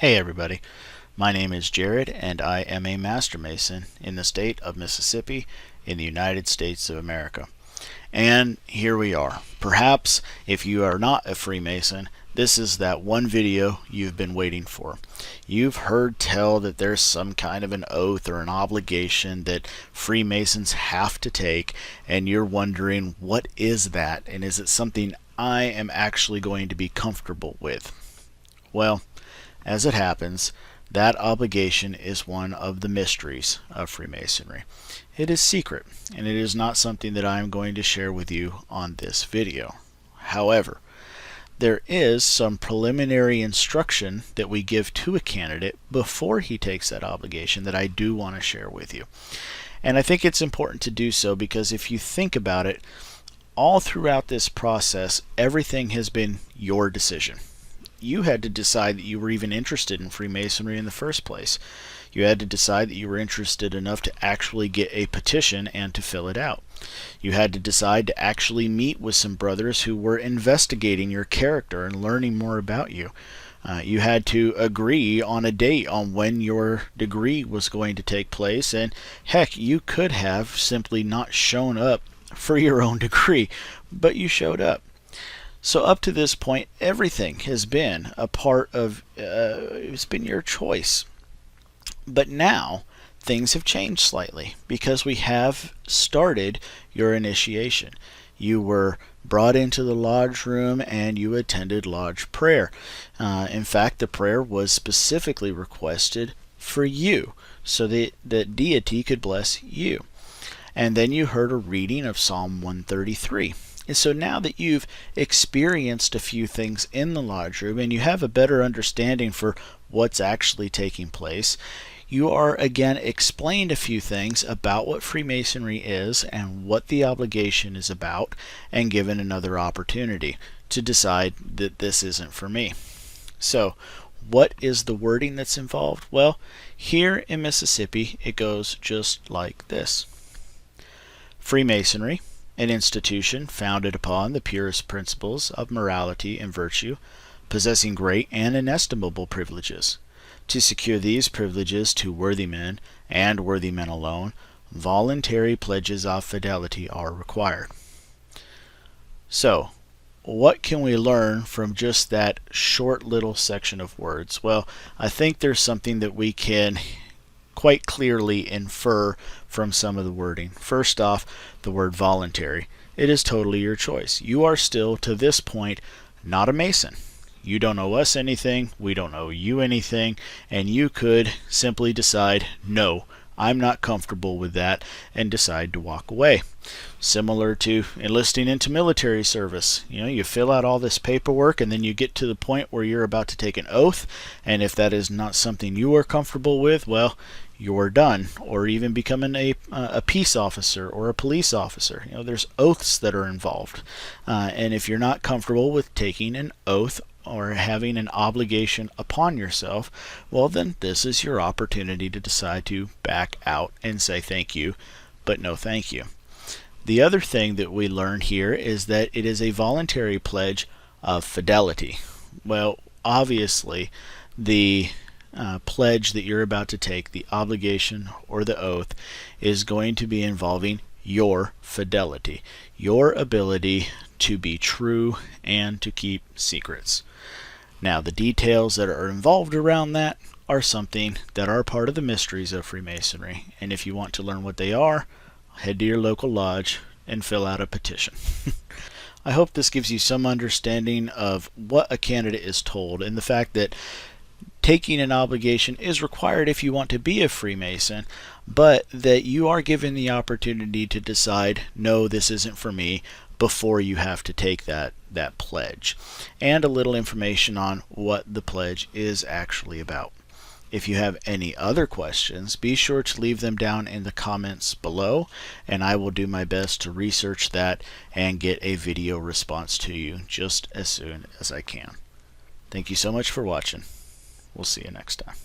Hey everybody, my name is Jared and I am a Master Mason in the state of Mississippi in the United States of America. And here we are. Perhaps if you are not a Freemason, this is that one video you've been waiting for. You've heard tell that there's some kind of an oath or an obligation that Freemasons have to take, and you're wondering, what is that, and is it something I am actually going to be comfortable with? Well, as it happens, that obligation is one of the mysteries of Freemasonry. It is secret, and it is not something that I am going to share with you on this video. However, there is some preliminary instruction that we give to a candidate before he takes that obligation that I do want to share with you. And I think it's important to do so because if you think about it, all throughout this process, everything has been your decision. You had to decide that you were even interested in Freemasonry in the first place. You had to decide that you were interested enough to actually get a petition and to fill it out. You had to decide to actually meet with some brothers who were investigating your character and learning more about you. You had to agree on a date on when your degree was going to take place, and heck, you could have simply not shown up for your own degree, but you showed up. So up to this point, everything has been a part of, it's been your choice. But now, things have changed slightly because we have started your initiation. You were brought into the lodge room and you attended lodge prayer. In fact, the prayer was specifically requested for you so that deity could bless you. And then you heard a reading of Psalm 133. And so now that you've experienced a few things in the lodge room and you have a better understanding for what's actually taking place, you are again explained a few things about what Freemasonry is and what the obligation is about, and given another opportunity to decide that this isn't for me. So what is the wording that's involved? Well, here in Mississippi it goes just like this. Freemasonry, an institution founded upon the purest principles of morality and virtue, possessing great and inestimable privileges. To secure these privileges to worthy men, and worthy men alone, voluntary pledges of fidelity are required. So, what can we learn from just that short little section of words? Well, I think there's something that we can quite clearly infer from some of the wording. First off, the word voluntary. It is totally your choice. You are still, to this point, not a Mason. You don't owe us anything, we don't owe you anything, and you could simply decide, no, I'm not comfortable with that, and decide to walk away. Similar to enlisting into military service. You fill out all this paperwork and then you get to the point where you're about to take an oath, and if that is not something you are comfortable with, well, you're done. Or even becoming a peace officer or a police officer. There's oaths that are involved. And if you're not comfortable with taking an oath or having an obligation upon yourself, well then this is your opportunity to decide to back out and say thank you, but no thank you. The other thing that we learn here is that it is a voluntary pledge of fidelity. Well, obviously the pledge that you're about to take, the obligation or the oath, is going to be involving your fidelity, your ability to be true and to keep secrets. Now, the details that are involved around that are something that are part of the mysteries of Freemasonry, and if you want to learn what they are, head to your local lodge and fill out a petition. I hope this gives you some understanding of what a candidate is told, and the fact that taking an obligation is required if you want to be a Freemason, but that you are given the opportunity to decide, no, this isn't for me, before you have to take that pledge. And a little information on what the pledge is actually about. If you have any other questions, be sure to leave them down in the comments below, and I will do my best to research that and get a video response to you just as soon as I can. Thank you so much for watching. We'll see you next time.